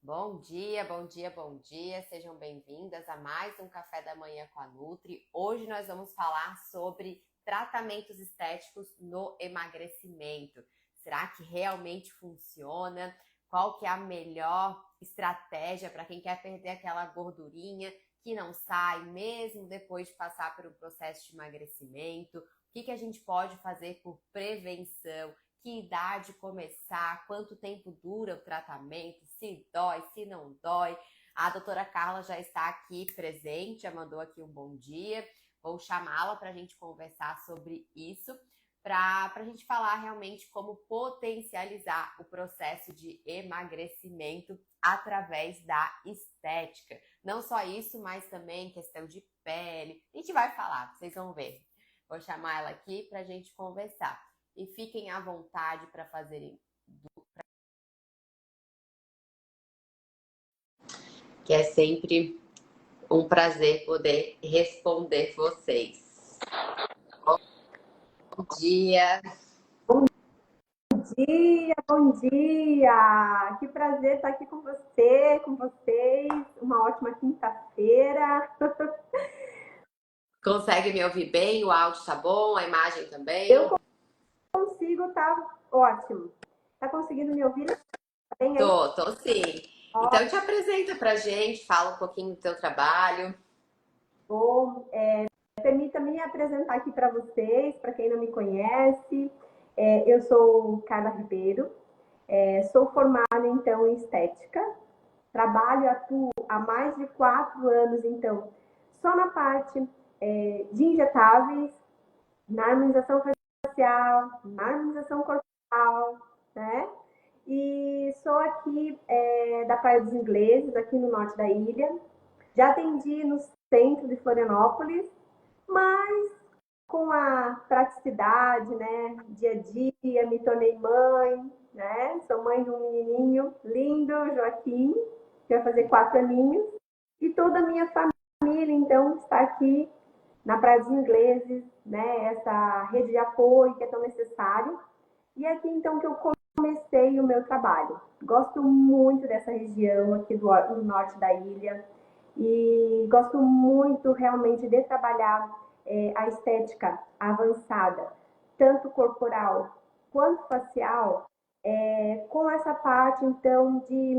Bom dia, bom dia, bom dia. Sejam bem-vindas a mais um Café da Manhã com a Nutri. Hoje nós vamos falar sobre tratamentos estéticos no emagrecimento. Será que realmente funciona? Qual que é a melhor estratégia para quem quer perder aquela gordurinha que não sai mesmo depois de passar por um processo de emagrecimento? O que a gente pode fazer por prevenção? Que idade começar, quanto tempo dura o tratamento, se dói, se não dói. A doutora Carla já está aqui presente, já mandou aqui um bom dia. Vou chamá-la para a gente conversar sobre isso, para a gente falar realmente como potencializar o processo de emagrecimento através da estética. Não só isso, mas também questão de pele. A gente vai falar, vocês vão ver. Vou chamar ela aqui para a gente conversar. E fiquem à vontade para fazerem, que é sempre um prazer poder responder vocês. Bom dia. Bom dia! Que prazer estar aqui com você, com vocês. Uma ótima quinta-feira. Consegue me ouvir bem? O áudio tá bom? A imagem também? Eu consigo, tá ótimo. Tá conseguindo me ouvir bem aí? Tô sim. Então te apresenta pra gente, fala um pouquinho do teu trabalho. Bom, permita-me me apresentar aqui para vocês, para quem não me conhece. Eu sou Carla Ribeiro, sou formada então em estética. Trabalho e atuo há mais de 4 anos, então, só na parte de injetáveis, na harmonização facial, na harmonização corporal, né? E sou aqui da Praia dos Ingleses, aqui no norte da ilha. Já atendi no centro de Florianópolis, mas com a praticidade, né, dia a dia, me tornei mãe, né? Sou mãe de um menininho lindo, Joaquim, que vai fazer 4 aninhos, e toda a minha família, então, está aqui na Praia dos Ingleses, né? Essa rede de apoio que é tão necessário. E é aqui, então, que eu comecei o meu trabalho. Gosto muito dessa região aqui do norte da ilha e gosto muito realmente de trabalhar a estética avançada, tanto corporal quanto facial, com essa parte então de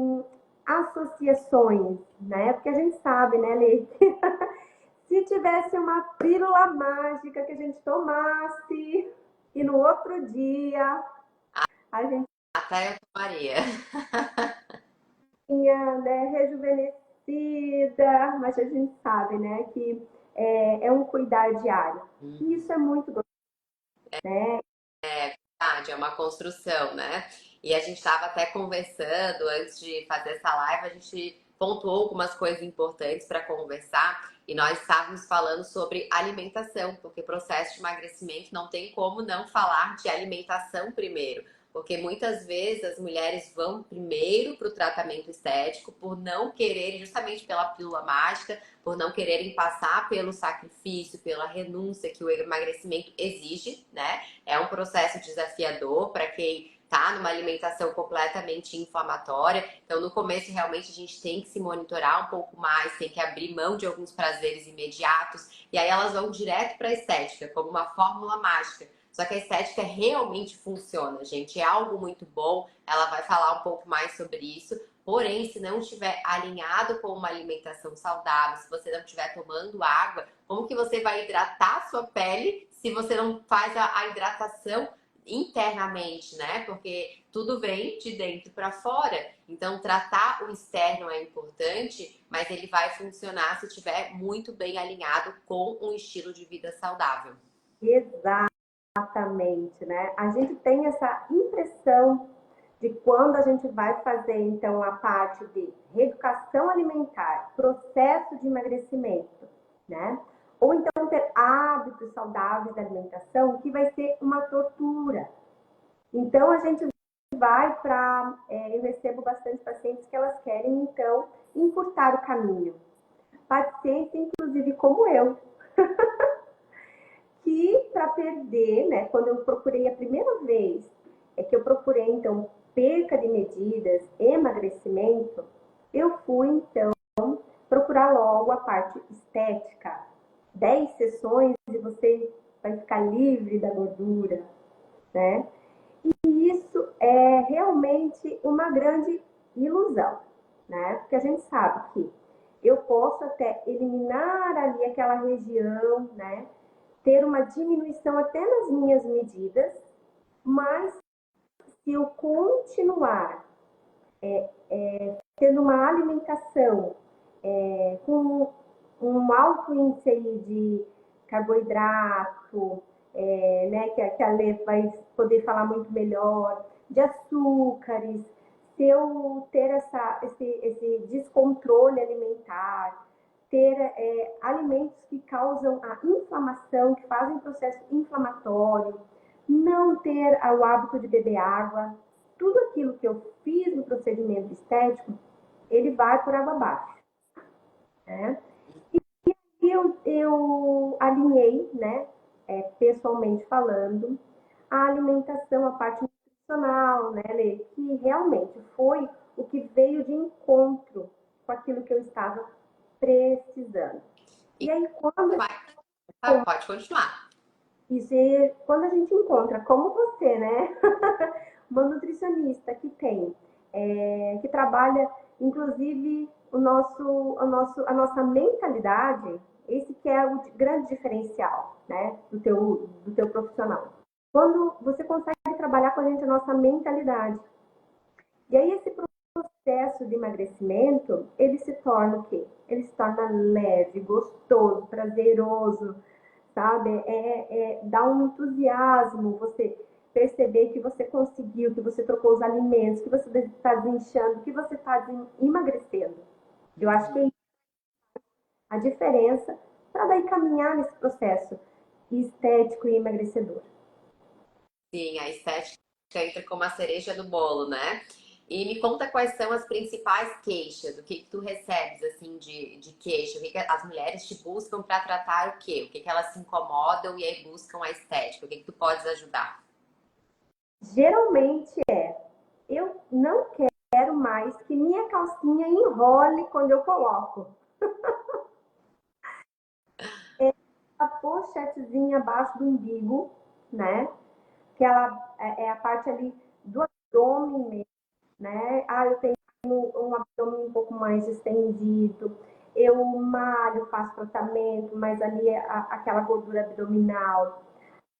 associações, né? Porque a gente sabe, né, Lê? Se tivesse uma pílula mágica que a gente tomasse e no outro dia a gente Até eu tomaria. tinha, né, rejuvenescida, mas a gente sabe, né, que é um cuidar diário. E isso é muito gostoso, né? Verdade, é uma construção, né? E a gente estava até conversando antes de fazer essa live, a gente pontuou algumas coisas importantes para conversar e nós estávamos falando sobre alimentação, porque processo de emagrecimento não tem como não falar de alimentação primeiro. Porque muitas vezes as mulheres vão primeiro para o tratamento estético por não quererem, justamente pela pílula mágica, por não quererem passar pelo sacrifício, pela renúncia que o emagrecimento exige, né? É um processo desafiador para quem tá numa alimentação completamente inflamatória. Então, no começo, realmente, a gente tem que se monitorar um pouco mais, tem que abrir mão de alguns prazeres imediatos. E aí elas vão direto para a estética, como uma fórmula mágica. Só que a estética realmente funciona, gente. É algo muito bom. Ela vai falar um pouco mais sobre isso. Porém, se não estiver alinhado com uma alimentação saudável, se você não estiver tomando água, como que você vai hidratar a sua pele se você não faz a hidratação internamente, né? Porque tudo vem de dentro para fora. Então, tratar o externo é importante, mas ele vai funcionar se estiver muito bem alinhado com um estilo de vida saudável. Exatamente, né? A gente tem essa impressão de quando a gente vai fazer, então, a parte de reeducação alimentar, processo de emagrecimento, né? Ou então ter hábitos saudáveis da alimentação, que vai ser uma tortura. Então, a gente vai para. Eu recebo bastante pacientes que elas querem, então, encurtar o caminho. Pacientes, inclusive, como eu, que para perder, né, quando eu procurei a primeira vez, é que eu procurei, então, perca de medidas, emagrecimento, fui, então, procurar logo a parte estética. 10 sessões e você vai ficar livre da gordura, né? E isso é realmente uma grande ilusão, né? Porque a gente sabe que eu posso até eliminar ali aquela região, né? Ter uma diminuição até nas minhas medidas, mas se eu continuar tendo uma alimentação com um alto índice aí de carboidrato, né, que a Lê vai poder falar muito melhor, de açúcares, se eu ter esse descontrole alimentar, ter alimentos que causam a inflamação, que fazem processo inflamatório, não ter o hábito de beber água, tudo aquilo que eu fiz no procedimento estético, ele vai por água abaixo, né? E eu alinhei, né, pessoalmente falando, a alimentação, a parte nutricional, né, Lê, que realmente foi o que veio de encontro com aquilo que eu estava precisando. E aí, Pode continuar. quando a gente encontra, como você, né, uma nutricionista que tem, que trabalha, inclusive, a nossa mentalidade, esse que é o grande diferencial, né, do teu profissional. Quando você consegue trabalhar com a gente a nossa mentalidade. E aí esse processo de emagrecimento, ele se torna o quê? Ele se torna leve, gostoso, prazeroso, sabe? Dá um entusiasmo você perceber que você conseguiu, que você trocou os alimentos, que você está desinchando, que você está emagrecendo. Eu acho que é a diferença para daí caminhar nesse processo estético e emagrecedor. Sim, a estética entra como a cereja do bolo, né? E me conta quais são as principais queixas, o que tu recebes, assim, de queixa, o que as mulheres te buscam para tratar o quê? O que elas se incomodam e aí buscam a estética, o que tu podes ajudar? Geralmente eu não quero mais que minha calcinha enrole quando eu coloco. A pochetezinha abaixo do umbigo, né? Que ela é a parte ali do abdômen mesmo, né? Ah, eu tenho um abdômen um pouco mais estendido, eu malho, faço tratamento, mas ali é aquela gordura abdominal.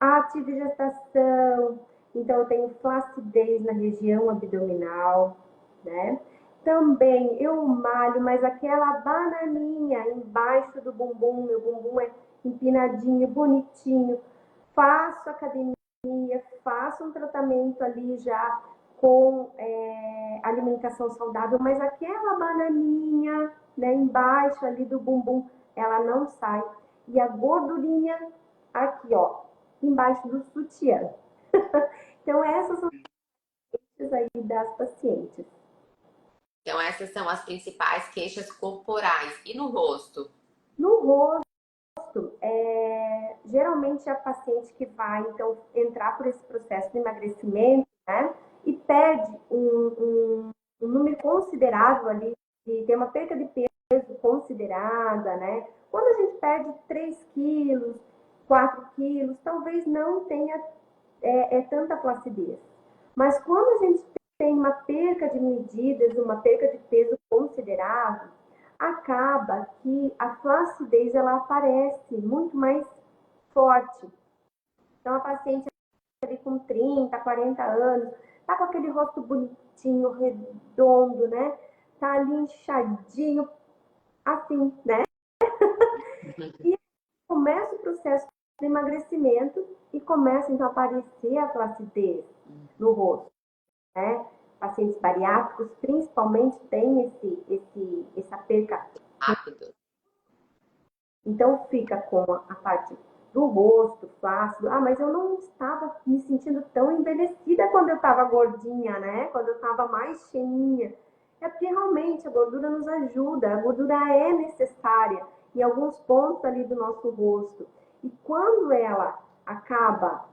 Ah, tive gestação, então eu tenho flacidez na região abdominal, né? Também eu malho, mas aquela bananinha embaixo do bumbum, meu bumbum é empinadinho, bonitinho. Faço academia, faço um tratamento ali já com alimentação saudável, mas aquela bananinha, né, embaixo ali do bumbum, ela não sai. E a gordurinha aqui, ó, embaixo do sutiã. Então, essas são as aí das pacientes. Então, essas são as principais queixas corporais. E no rosto? No rosto, geralmente a paciente que vai, então, entrar por esse processo de emagrecimento, né, e perde um número considerável ali, de ter uma perca de peso considerada, né? Quando a gente perde 3 quilos, 4 quilos, talvez não tenha tanta flacidez. Mas quando a gente tem uma perca de medidas, uma perca de peso considerável, acaba que a flacidez ela aparece muito mais forte. Então a paciente ali com 30, 40 anos, tá com aquele rosto bonitinho, redondo, né? Tá ali inchadinho, assim, né? E começa o processo de emagrecimento e começa então a aparecer a flacidez no rosto, né? Pacientes bariátricos principalmente têm essa perca. Rápido. Então fica com a parte do rosto flácido. Ah, mas eu não estava me sentindo tão envelhecida quando eu estava gordinha, né? Quando eu estava mais cheinha. É porque realmente a gordura nos ajuda, a gordura é necessária em alguns pontos ali do nosso rosto. E quando ela acaba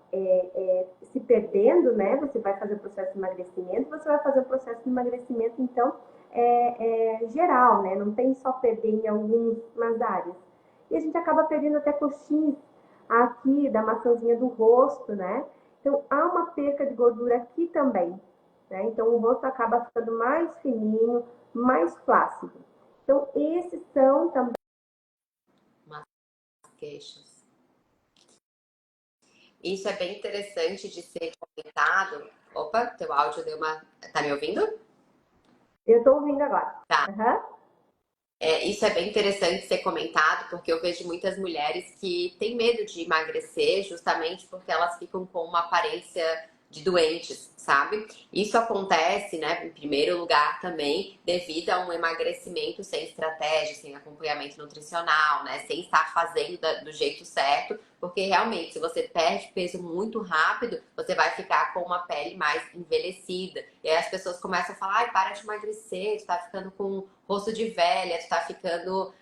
se perdendo, né? Você vai fazer o processo de emagrecimento, você vai fazer o processo de emagrecimento, então, geral, né? Não tem só perder em algumas áreas. E a gente acaba perdendo até coxins aqui da maçãzinha do rosto, né? Então, há uma perca de gordura aqui também, né? Então, o rosto acaba ficando mais fininho, mais flácido. Então, esses são também... Queixos. Isso é bem interessante de ser comentado. Opa, teu áudio deu uma. Tá me ouvindo? Eu tô ouvindo agora. Tá. Uhum. Isso é bem interessante ser comentado, porque eu vejo muitas mulheres que têm medo de emagrecer justamente porque elas ficam com uma aparência de doentes, sabe? Isso acontece, né, em primeiro lugar também, devido a um emagrecimento sem estratégia, sem acompanhamento nutricional, né, sem estar fazendo do jeito certo, porque realmente, se você perde peso muito rápido, você vai ficar com uma pele mais envelhecida. E aí as pessoas começam a falar, ai, para de emagrecer, tu tá ficando com rosto de velha, tu tá ficando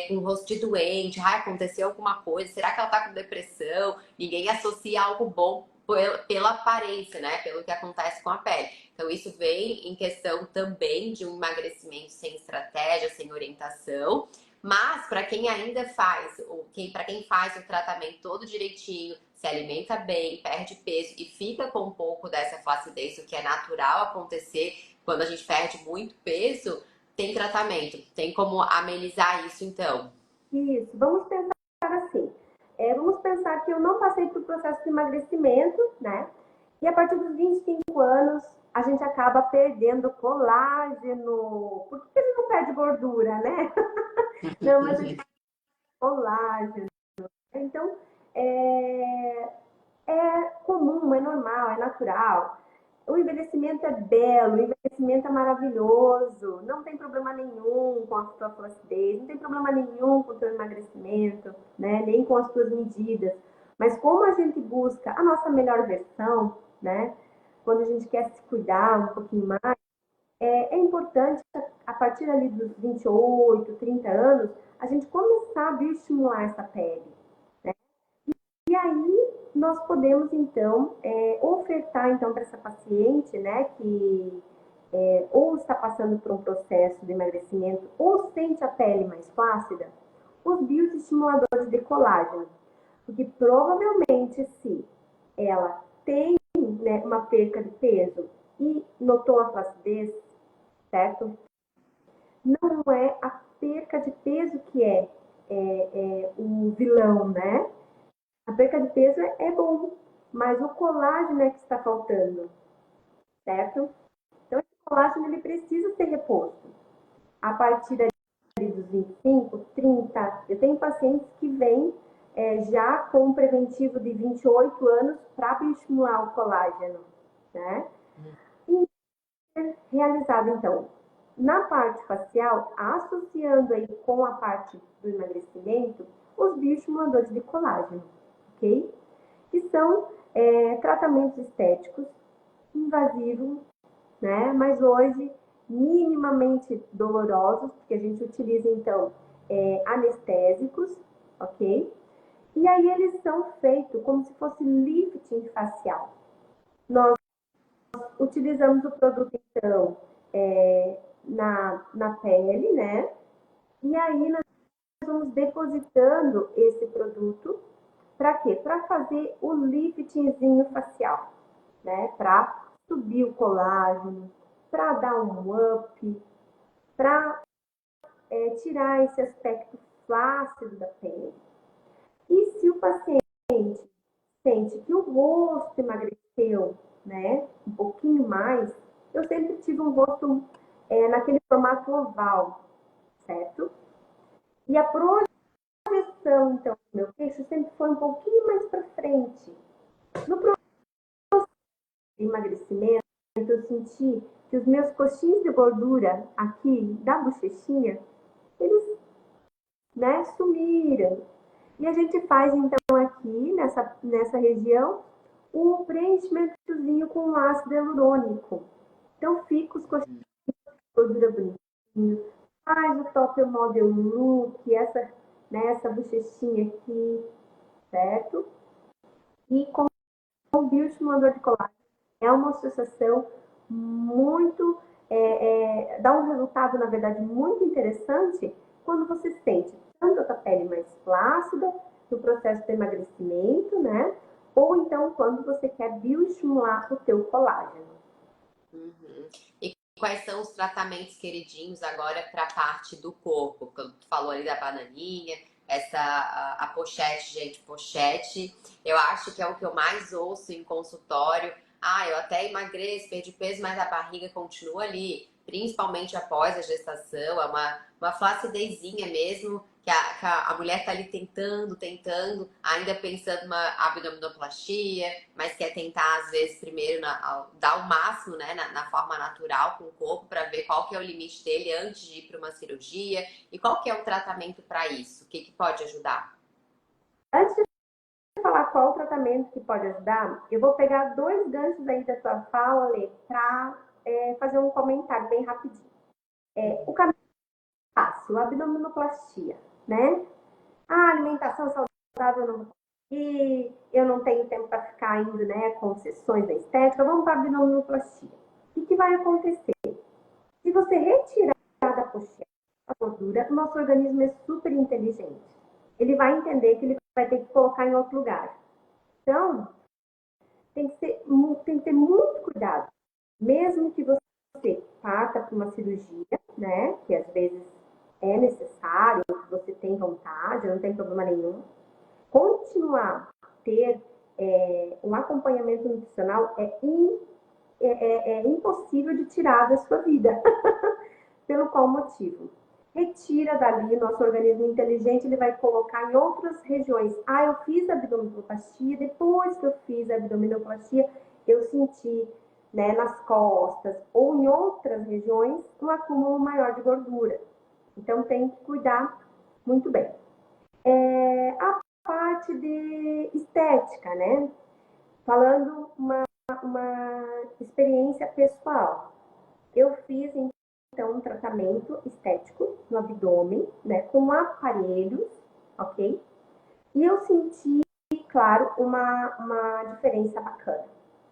com rosto de doente, ai, aconteceu alguma coisa, será que ela tá com depressão? Ninguém associa algo bom pela aparência, né? Pelo que acontece com a pele. Então, isso vem em questão também de um emagrecimento sem estratégia, sem orientação. Mas, para quem ainda faz, para quem faz o tratamento todo direitinho, se alimenta bem, perde peso e fica com um pouco dessa flacidez, o que é natural acontecer quando a gente perde muito peso, tem tratamento. Tem como amenizar isso, então? Isso, vamos pensar assim. Vamos pensar que eu não passei por processo de emagrecimento, né? E a partir dos 25 anos, a gente acaba perdendo colágeno. Por que a gente não perde gordura, né? Não, mas a gente perde colágeno. Então, é, é comum, é normal, é natural. O envelhecimento é belo, o envelhecimento é maravilhoso, não tem problema nenhum com a tua flacidez, não tem problema nenhum com o teu emagrecimento, né? Nem com as tuas medidas. Mas como a gente busca a nossa melhor versão, né? Quando a gente quer se cuidar um pouquinho mais, é importante, a partir ali dos 28, 30 anos, a gente começar a bioestimular essa pele. E aí nós podemos então ofertar então para essa paciente, né, que ou está passando por um processo de emagrecimento ou sente a pele mais flácida, os bioestimuladores de colágeno, porque provavelmente se ela tem, né, uma perca de peso e notou a flacidez, certo? Não é a perca de peso que é o vilão, né? A perca de peso é bom, mas o colágeno é que está faltando, certo? Então, esse colágeno ele precisa ser reposto. A partir ali dos 25, 30, eu tenho pacientes que vêm já com um preventivo de 28 anos para estimular o colágeno, né? E realizado, então, na parte facial, associando aí com a parte do emagrecimento, os bioestimuladores de colágeno, ok? Que são tratamentos estéticos invasivos, né? Mas hoje minimamente dolorosos, porque a gente utiliza então anestésicos, ok? E aí eles são feitos como se fosse lifting facial. Nós utilizamos o produto então na pele, né? E aí nós vamos depositando esse produto para quê? Para fazer o liftingzinho facial, né? Para subir o colágeno, para dar um up, para tirar esse aspecto flácido da pele. E se o paciente sente que o rosto emagreceu, né, um pouquinho mais, eu sempre tive um rosto naquele formato oval, certo? E a projeção, então, do meu queixo sempre foi um pouquinho mais para frente. No de emagrecimento, eu senti que os meus coxins de gordura aqui da bochechinha, eles, né, sumiram. E a gente faz então aqui nessa região um preenchimentozinho com ácido hialurônico. Então fica os coxins de gordura bonitinho, faz o top model look, essa bochechinha aqui, certo? E com o bioestimulador de colágeno é uma associação muito dá um resultado, na verdade, muito interessante quando você sente tanto a tua pele mais flácida no processo de emagrecimento, né? Ou então quando você quer bioestimular o teu colágeno. Uhum. E quais são os tratamentos queridinhos agora para a parte do corpo? Quando tu falou ali da bananinha, a pochete, gente, pochete, eu acho que é o que eu mais ouço em consultório. Ah, eu até emagreço, perdi peso, mas a barriga continua ali, principalmente após a gestação, é uma flacidezinha mesmo, que a mulher tá ali tentando, ainda pensando numa abdominoplastia, mas quer tentar, às vezes, primeiro dar o máximo, né, na forma natural com o corpo, para ver qual que é o limite dele antes de ir para uma cirurgia e qual que é o tratamento para isso, o que pode ajudar. Antes de falar qual o tratamento que pode ajudar, eu vou pegar dois ganchos aí da tua fala, Lê, para fazer um comentário bem rapidinho. O caminho fácil, abdominoplastia, né? A alimentação saudável eu não vou conseguir, eu não tenho tempo para ficar indo, né, com sessões da estética, vamos para a abdominoplastia. O que vai acontecer? Se você retirar da pochete a gordura, o nosso organismo é super inteligente. Ele vai entender que ele vai ter que colocar em outro lugar. Então, tem que ter muito cuidado. Mesmo que você parta para uma cirurgia, né, que às vezes é necessário, que você tem vontade, não tem problema nenhum, continuar a ter um acompanhamento nutricional é impossível de tirar da sua vida. Pelo qual motivo? Retira dali, nosso organismo inteligente, ele vai colocar em outras regiões. Ah, eu fiz abdominoplastia, depois que eu fiz a abdominoplastia, eu senti, né, nas costas ou em outras regiões um acúmulo maior de gordura. Então tem que cuidar muito bem. A parte de estética, né? Falando uma experiência pessoal. Eu fiz, então, um tratamento estético no abdômen, né, com aparelhos, ok? E eu senti, claro, uma diferença bacana.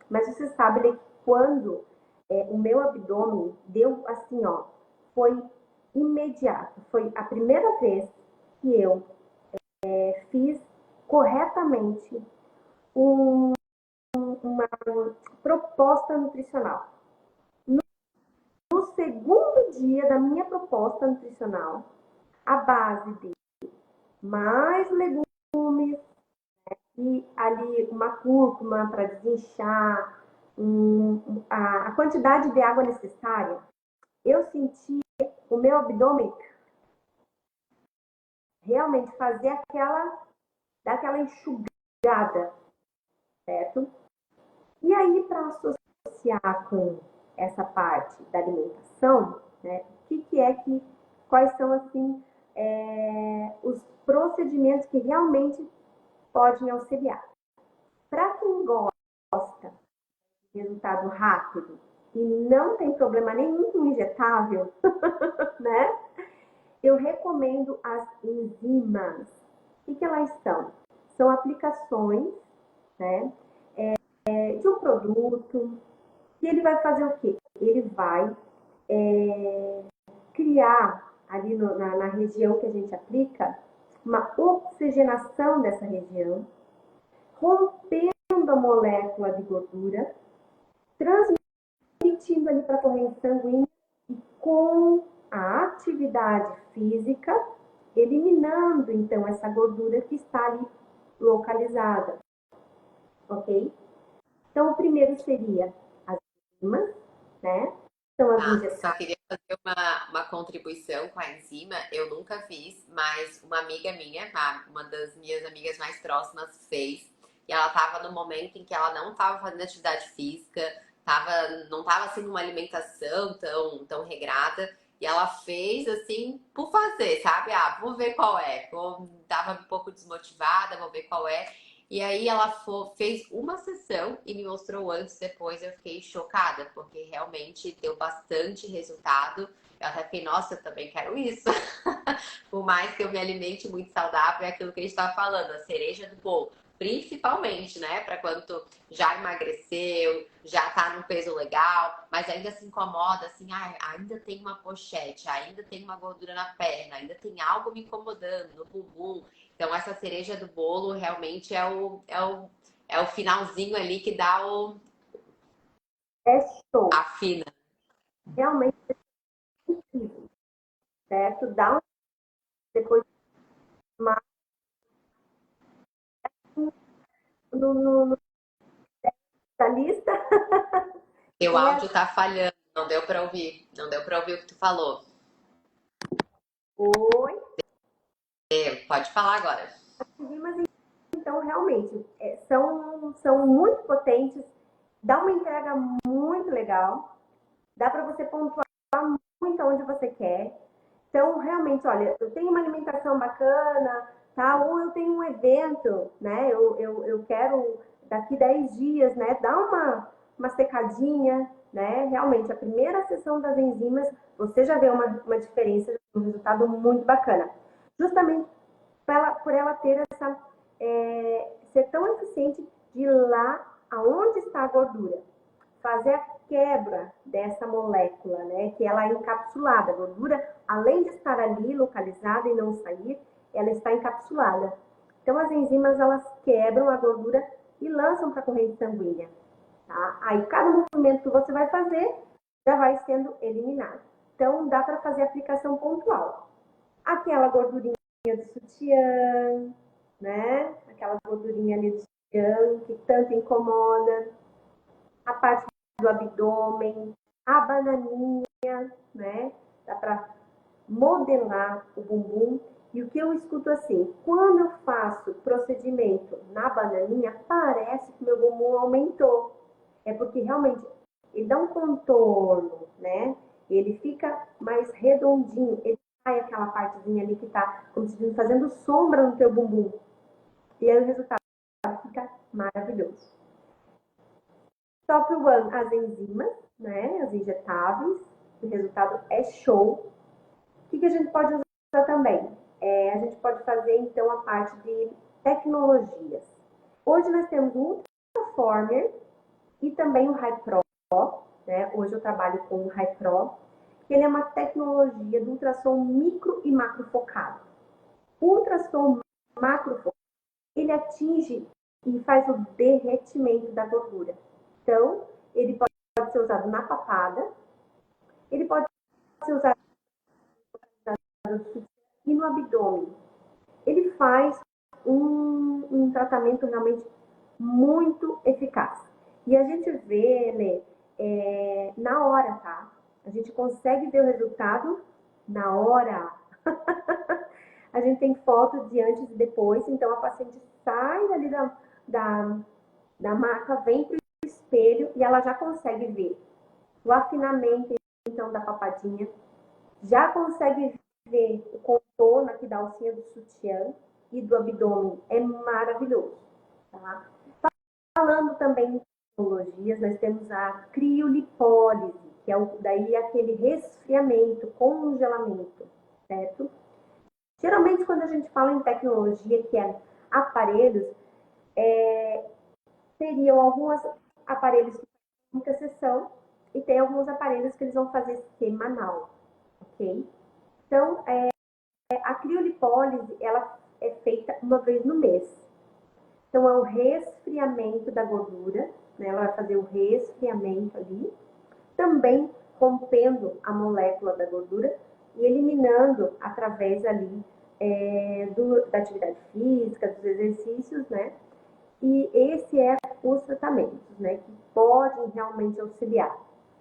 Mas você sabe que quando o meu abdômen deu assim, ó, foi imediato. Foi a primeira vez que eu fiz corretamente uma proposta nutricional. No segundo dia da minha proposta nutricional, a base de mais legumes e ali uma cúrcuma para desinchar, a quantidade de água necessária, eu senti o meu abdômen realmente fazer daquela enxugada, certo? E aí, para associar com essa parte da alimentação, né, quais são assim os procedimentos que realmente podem auxiliar? Para quem gosta de resultado rápido e não tem problema nenhum com injetável, né? Eu recomendo as enzimas. O que elas são? São aplicações, né, de um produto e ele vai fazer o quê? Ele vai criar ali na região que a gente aplica uma oxigenação dessa região, rompendo a molécula de gordura, transmitindo ali para a corrente sanguínea e com a atividade física, eliminando então essa gordura que está ali localizada, ok? Então, o primeiro seria as enzimas, né? São as Tá, só injetáveis. queria fazer uma contribuição com a enzima. Eu nunca fiz, mas uma amiga minha, uma das minhas amigas mais próximas, fez. E ela estava no momento em que ela não estava fazendo atividade física, não estava assim numa alimentação tão regrada. E ela fez assim por fazer, sabe? Ah, vou ver qual é. Tava um pouco desmotivada, vou ver qual é. E aí ela fez uma sessão e me mostrou antes, depois eu fiquei chocada, porque realmente deu bastante resultado. Eu até fiquei, nossa, eu também quero isso. Por mais que eu me alimente muito saudável, é aquilo que a gente estava falando, a cereja do bolo. principalmente, né? Para quando tu já emagreceu, já tá num peso legal, mas ainda se incomoda, assim, ah, ainda tem uma pochete, ainda tem uma gordura na perna, ainda tem algo me incomodando no bumbum. Então, essa cereja do bolo realmente é o finalzinho ali que dá É show. a fina. Realmente é incrível, certo? Dá um depois mais no da lista. Teu É, áudio tá falhando, não deu para ouvir. Não deu para ouvir o que tu falou. oi. Pode falar agora. Mas então, realmente, são muito potentes, dá uma entrega muito legal, dá para você pontuar muito onde você quer. Então, realmente, olha, eu tenho uma alimentação bacana, tá? Ou eu tenho um evento, né? Eu quero daqui 10 dias, né? Dar uma secadinha, né? Realmente, a primeira sessão das enzimas, você já vê uma diferença, um resultado muito bacana. Justamente por ela ter ser tão eficiente de ir lá aonde está a gordura, fazer a quebra dessa molécula, né? Que ela é encapsulada. A gordura, além de estar ali localizada e não sair, ela está encapsulada. Então, as enzimas, elas quebram a gordura e lançam para a corrente sanguínea. Tá? Aí, cada movimento que você vai fazer já vai sendo eliminado. Então, dá para fazer aplicação pontual. Aquela gordurinha do sutiã, né? Aquela gordurinha ali do sutiã que tanto incomoda. A parte do abdômen, a bananinha, né? Dá para modelar o bumbum. E o que eu escuto assim, quando eu faço procedimento na bananinha, parece que meu bumbum aumentou. É porque realmente ele dá um contorno, né? Ele fica mais redondinho. Ele sai aquela partezinha ali que tá como se estivesse fazendo sombra no teu bumbum. E aí o resultado fica maravilhoso. Top One, as enzimas, né? As injetáveis. O resultado é show. O que a gente pode usar também? A gente pode fazer, então, a parte de tecnologias. Hoje nós temos o Ultraformer e também o High Pro, né? Hoje eu trabalho com o High Pro, que ele é uma tecnologia do ultrassom micro e macro focado. O ultrassom macro focado, ele atinge e faz o derretimento da gordura. Então, ele pode ser usado na papada, ele pode ser usado e no abdômen. Ele faz um tratamento realmente muito eficaz. E a gente vê, Lê, na hora, tá? A gente consegue ver o resultado na hora. A gente tem foto de antes e depois, então a paciente sai dali da, da maca, vem para o espelho e ela já consegue ver o afinamento, então, da papadinha, já consegue ver o contorno aqui da alcinha do sutiã e do abdômen. É maravilhoso, tá? Falando também em tecnologias, nós temos a criolipólise, que é daí aquele resfriamento, congelamento, certo? Geralmente, quando a gente fala em tecnologia, que é aparelhos, seriam alguns aparelhos que fazem muita sessão e tem alguns aparelhos que eles vão fazer semanal, ok? Então, a criolipólise, ela é feita uma vez no mês. Então, é o resfriamento da gordura, né? Ela vai fazer o resfriamento ali, também rompendo a molécula da gordura e eliminando através ali da atividade física, dos exercícios, né? E esse é os tratamentos, né? Que podem realmente auxiliar.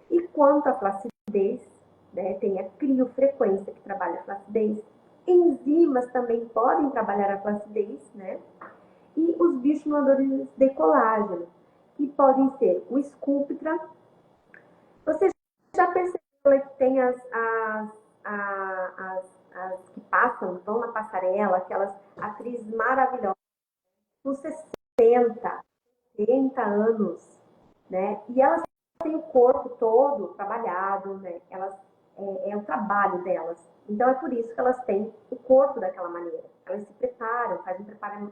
E quanto à flacidez, né? Tem a criofrequência que trabalha a flacidez. Enzimas também podem trabalhar a flacidez, né? E os bioestimuladores de colágeno, que podem ser o Sculptra. Você já percebeu que tem as que passam, vão na passarela, aquelas atrizes maravilhosas, com 60, 70 anos, né? E elas têm o corpo todo trabalhado, né? Elas é o trabalho delas. Então é por isso que elas têm o corpo daquela maneira. Elas se preparam, fazem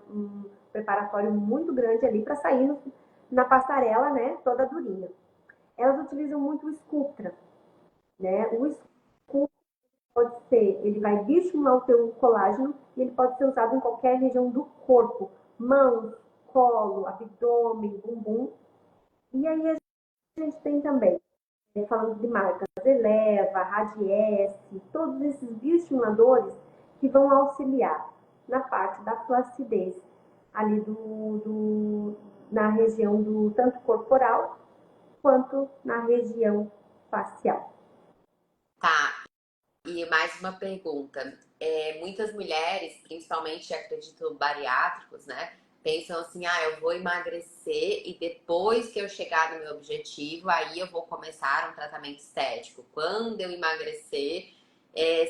um preparatório muito grande ali para sair na passarela, né, toda durinha. Elas utilizam muito o Sculptra, né? O Sculptra pode ser, ele vai estimular o teu colágeno e ele pode ser usado em qualquer região do corpo, mãos, colo, abdômen, bumbum. E aí a gente tem também, falando de marcas, Eleva, Radiesse, todos esses bioestimuladores que vão auxiliar na parte da flacidez ali na região do tanto corporal quanto na região facial. Tá. E mais uma pergunta. Muitas mulheres, principalmente acredito bariátricos, né? Pensam assim, eu vou emagrecer e depois que eu chegar no meu objetivo, aí eu vou começar um tratamento estético. Quando eu emagrecer,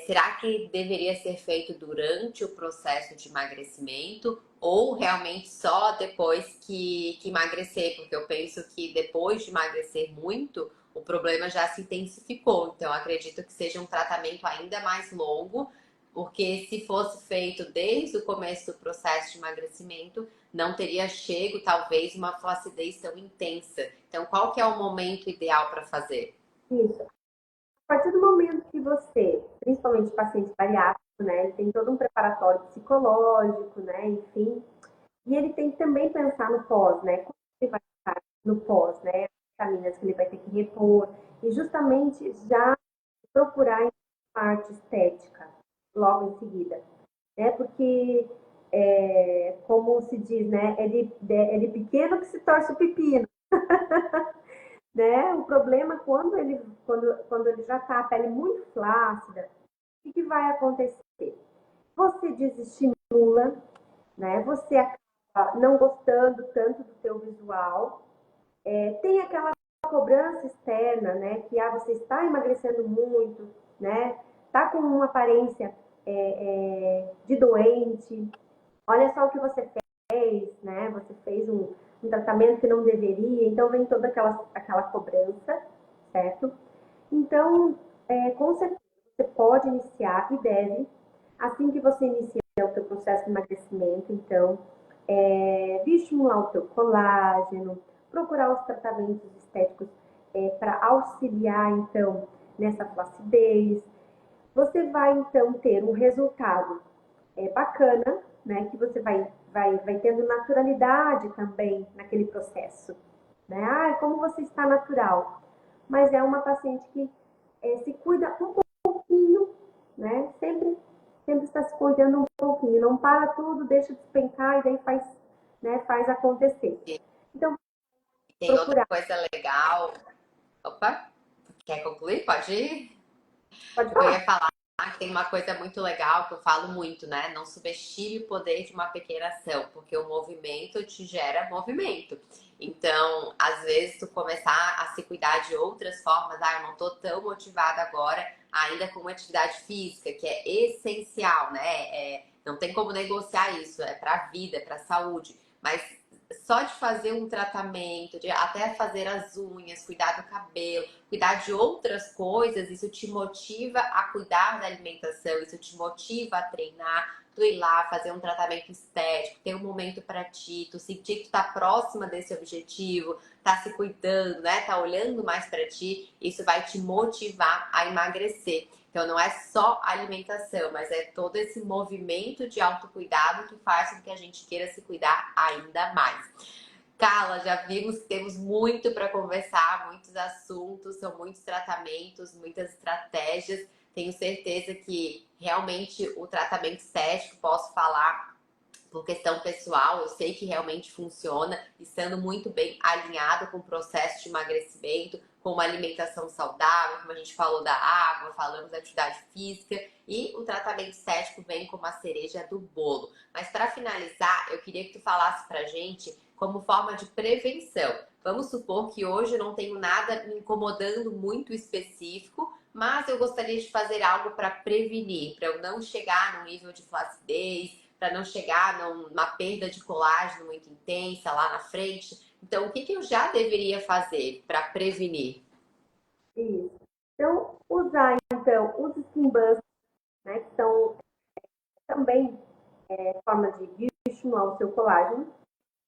será que deveria ser feito durante o processo de emagrecimento ou realmente só depois que emagrecer? Porque eu penso que depois de emagrecer muito, o problema já se intensificou. Então, acredito que seja um tratamento ainda mais longo, porque se fosse feito desde o começo do processo de emagrecimento, não teria chego, talvez, uma flacidez tão intensa. Então, qual que é o momento ideal para fazer? Isso. A partir do momento que você, principalmente paciente bariátrico, né, ele tem todo um preparatório psicológico, né, enfim, e ele tem que também pensar no pós, né, como ele vai estar no pós, né, as vitaminas que ele vai ter que repor, e justamente já procurar a parte estética logo em seguida, né, porque, como se diz, né, é de pequeno que se torce o pepino. Né? O problema quando ele já está a pele muito flácida, o que vai acontecer? Você desestimula, né? Você acaba não gostando tanto do seu visual, tem aquela cobrança externa, né? Que você está emagrecendo muito, né? Tá com uma aparência de doente. Olha só o que você fez, né? Você fez um tratamento que não deveria, então vem toda aquela cobrança, certo? Então, com certeza, você pode iniciar e deve, assim que você inicia o seu processo de emagrecimento, então, estimular o teu colágeno, procurar os tratamentos estéticos para auxiliar, então, nessa flacidez. Você vai, então, ter um resultado bacana, né? Que você vai tendo naturalidade também naquele processo. Né? Como você está natural. Mas é uma paciente que se cuida um pouquinho, né? Sempre está se cuidando um pouquinho. Não para tudo, deixa despencar e daí faz acontecer. Então, Tem outra procurar. coisa legal. Opa, quer concluir? Pode ir? Pode Eu ia falar. falar que tem uma coisa muito legal que eu falo muito, né? Não subestime o poder de uma pequena ação, porque o movimento te gera movimento. Então, às vezes, tu começar a se cuidar de outras formas, eu não tô tão motivada agora, ainda com uma atividade física, que é essencial, né? Não tem como negociar isso, é pra vida, é pra saúde. Mas só de fazer um tratamento, de até fazer as unhas, cuidar do cabelo, cuidar de outras coisas, isso te motiva a cuidar da alimentação, isso te motiva a treinar, tu ir lá fazer um tratamento estético, ter um momento para ti, tu sentir que tu tá próxima desse objetivo, tá se cuidando, né? Tá olhando mais para ti, isso vai te motivar a emagrecer. Então não é só alimentação, mas é todo esse movimento de autocuidado que faz com que a gente queira se cuidar ainda mais. Carla, já vimos que temos muito para conversar, muitos assuntos, são muitos tratamentos, muitas estratégias. Tenho certeza que realmente o tratamento estético, posso falar por questão pessoal, eu sei que realmente funciona, estando muito bem alinhado com o processo de emagrecimento, com uma alimentação saudável, como a gente falou da água, falamos da atividade física, e o tratamento estético vem como a cereja do bolo. Mas para finalizar, eu queria que tu falasse pra gente como forma de prevenção. Vamos supor que hoje eu não tenho nada me incomodando muito específico, mas eu gostaria de fazer algo para prevenir, para eu não chegar num nível de flacidez, para não chegar numa perda de colágeno muito intensa lá na frente. Então, o que eu já deveria fazer para prevenir? Isso. Então, usar então Então, os skin busters, né, que são também forma de bioestimular o seu colágeno,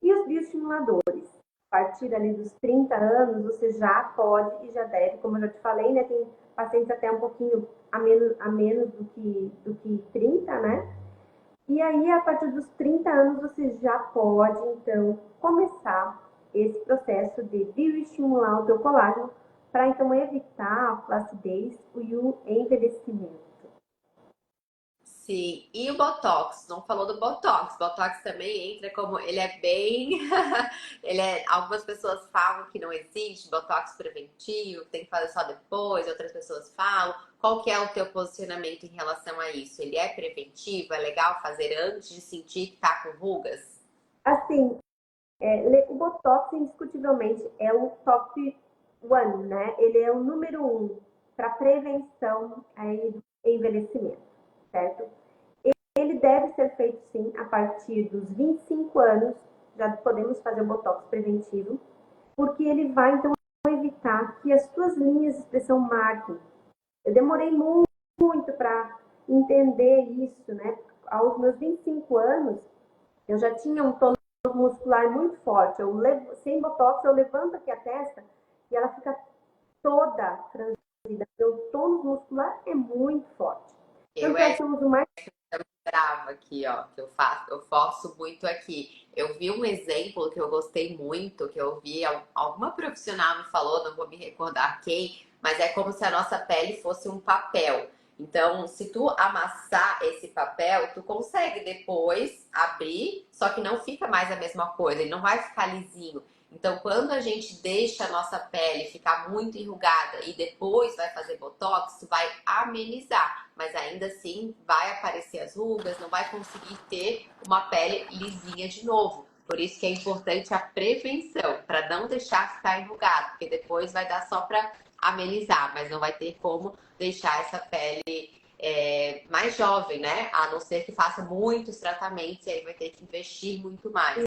e os bioestimuladores. A partir ali dos 30 anos, você já pode e já deve, como eu já te falei, né? Tem pacientes até um pouquinho a menos do que 30, né? E aí, a partir dos 30 anos, você já pode, então, começar esse processo de bioestimular o teu colágeno para, então, evitar a flacidez e o envelhecimento. Sim, e o Botox? Não falou do Botox. Botox também entra como ele é bem. Algumas pessoas falam que não existe Botox preventivo, que tem que fazer só depois, outras pessoas falam. Qual que é o teu posicionamento em relação a isso? Ele é preventivo? É legal fazer antes de sentir que tá com rugas? Assim, o Botox, indiscutivelmente, é o top one, né? Ele é o número um para prevenção aí do envelhecimento, certo? Ele deve ser feito, sim, a partir dos 25 anos, já podemos fazer o Botox preventivo, porque ele vai, então, evitar que as suas linhas de expressão marquem. Eu demorei muito para entender isso, né? Aos meus 25 anos, eu já tinha um tônus muscular muito forte. Sem botox, eu levanto aqui a testa e ela fica toda franzida. Meu tônus muscular é muito forte. Eu Tanto é que eu uso mais. brava aqui, ó, que eu faço, eu forço muito aqui. Eu vi um exemplo que eu gostei muito, que eu vi, alguma profissional me falou, não vou me recordar quem, mas é como se a nossa pele fosse um papel. Então, se tu amassar esse papel, tu consegue depois abrir, só que não fica mais a mesma coisa, ele não vai ficar lisinho. Então, quando a gente deixa a nossa pele ficar muito enrugada e depois vai fazer botox, isso vai amenizar, mas ainda assim vai aparecer as rugas, não vai conseguir ter uma pele lisinha de novo. Por isso que é importante a prevenção, para não deixar ficar enrugado, porque depois vai dar só para amenizar, mas não vai ter como deixar essa pele mais jovem, né? A não ser que faça muitos tratamentos e aí vai ter que investir muito mais.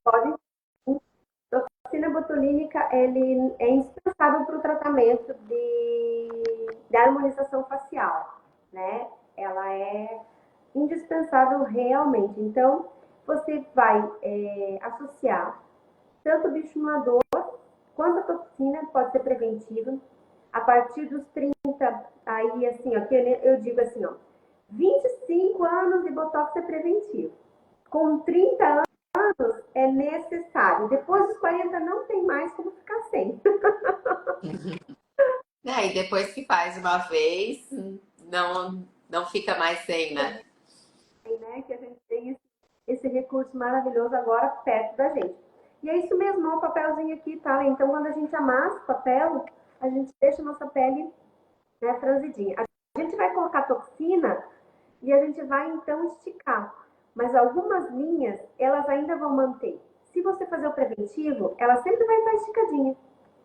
Pode. A toxina botulínica ele é indispensável para o tratamento de harmonização facial, né? Ela é indispensável realmente. Então, você vai associar tanto o bioestimulador quanto a toxina, pode ser preventivo, a partir dos 30, aí assim, ó, que eu digo assim, ó, 25 anos de botox é preventivo. Com 30 anos é necessário. Depois dos 40 não tem mais como ficar sem. E depois que faz uma vez, não fica mais sem, né? Né? Que a gente tem esse recurso maravilhoso agora perto da gente. E é isso mesmo, ó, o papelzinho aqui, tá? Então, quando a gente amassa o papel, a gente deixa a nossa pele, né, franzidinha. A gente vai colocar toxina e a gente vai, então, esticar. Mas algumas linhas, elas ainda vão manter. Se você fazer o preventivo, ela sempre vai estar esticadinha.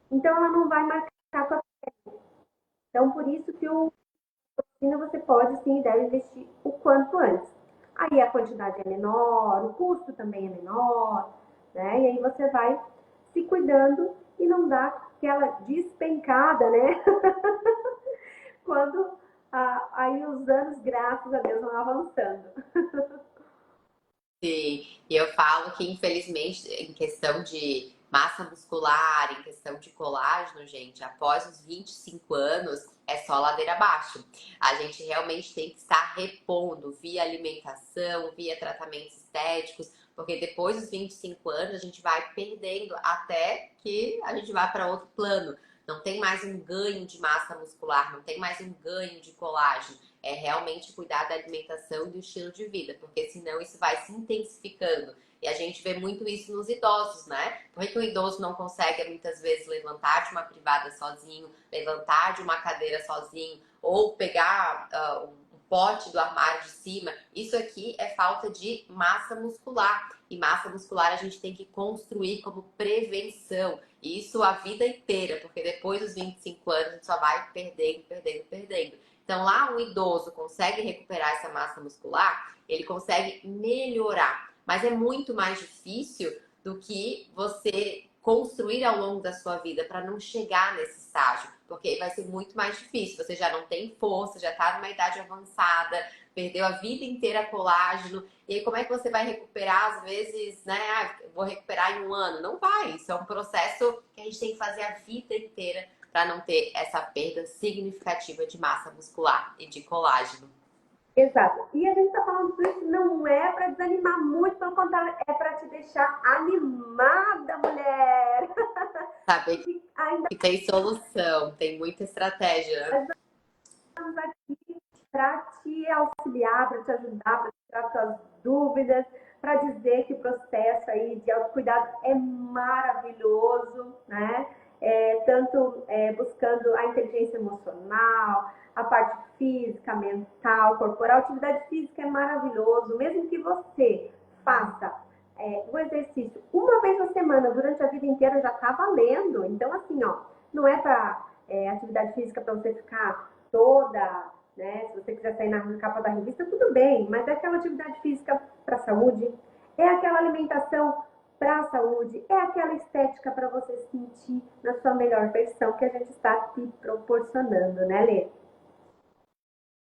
Então, ela não vai marcar a tua pele. Então, por isso que o toxina você pode, sim, e deve investir o quanto antes. Aí a quantidade é menor, o custo também é menor, né? E aí você vai se cuidando e não dá aquela despencada, né? Quando aí os anos, graças a Deus, vão avançando. Sim, e eu falo que, infelizmente, em questão de massa muscular, em questão de colágeno, gente, após os 25 anos é só ladeira abaixo. A gente realmente tem que estar repondo via alimentação, via tratamentos estéticos, porque depois dos 25 anos a gente vai perdendo até que a gente vá para outro plano. Não tem mais um ganho de massa muscular, não tem mais um ganho de colágeno. É realmente cuidar da alimentação e do estilo de vida, porque senão isso vai se intensificando. E a gente vê muito isso nos idosos, né? Por que o idoso não consegue muitas vezes levantar de uma privada sozinho, levantar de uma cadeira sozinho, ou pegar um pote do armário de cima? Isso aqui é falta de massa muscular. E massa muscular a gente tem que construir como prevenção. E isso a vida inteira, porque depois dos 25 anos a gente só vai perdendo, perdendo, perdendo. Então, lá um idoso consegue recuperar essa massa muscular, ele consegue melhorar. Mas é muito mais difícil do que você construir ao longo da sua vida para não chegar nesse estágio, porque vai ser muito mais difícil. Você já não tem força, já está numa idade avançada, perdeu a vida inteira colágeno. E aí, como é que você vai recuperar, às vezes, né? Ah, vou recuperar em um ano. Não vai. Isso é um processo que a gente tem que fazer a vida inteira para não ter essa perda significativa de massa muscular e de colágeno. Exato. E a gente está falando disso não é para desanimar muito, pelo contrário, é para te deixar animada, mulher. Saber E ainda que tem solução, tem muita estratégia. estamos aqui para te auxiliar, para te ajudar, para tirar suas dúvidas, para dizer que o processo aí de autocuidado é maravilhoso, né? Tanto buscando a inteligência emocional, a parte física, mental, corporal. A atividade física é maravilhoso, mesmo que você faça o exercício uma vez na semana, durante a vida inteira, já está valendo. Então, assim, ó, não é para atividade física para você ficar toda, né? Se você quiser sair na capa da revista, tudo bem, mas é aquela atividade física para a saúde, é aquela alimentação para a saúde, é aquela estética para você sentir na sua melhor versão que a gente está te proporcionando, né, Lê?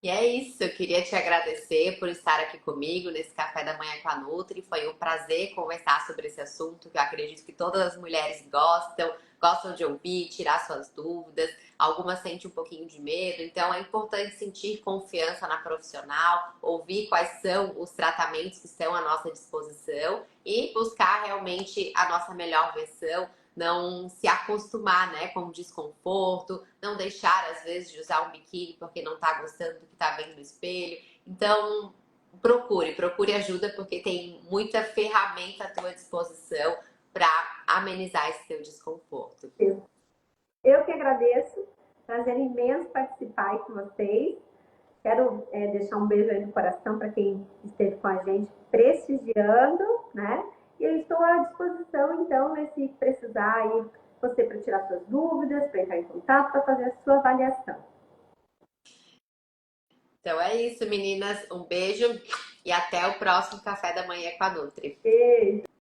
E é isso, eu queria te agradecer por estar aqui comigo nesse café da manhã com a Nutri. Foi um prazer conversar sobre esse assunto que eu acredito que todas as mulheres gostam de ouvir, tirar suas dúvidas. Algumas sentem um pouquinho de medo, então é importante sentir confiança na profissional, ouvir quais são os tratamentos que estão à nossa disposição e buscar realmente a nossa melhor versão, não se acostumar, né, com o desconforto, não deixar, às vezes, de usar um biquíni porque não tá gostando do que tá vendo no espelho. Então, procure ajuda, porque tem muita ferramenta à tua disposição para amenizar esse teu desconforto. Eu que agradeço, prazer imenso participar aí com vocês. Quero deixar um beijo aí no coração para quem esteve com a gente prestigiando, né? E eu estou à disposição, então, se precisar aí, você para tirar suas dúvidas, para entrar em contato, para fazer a sua avaliação. Então é isso, meninas. Um beijo e até o próximo café da manhã com a Nutri. Beijo!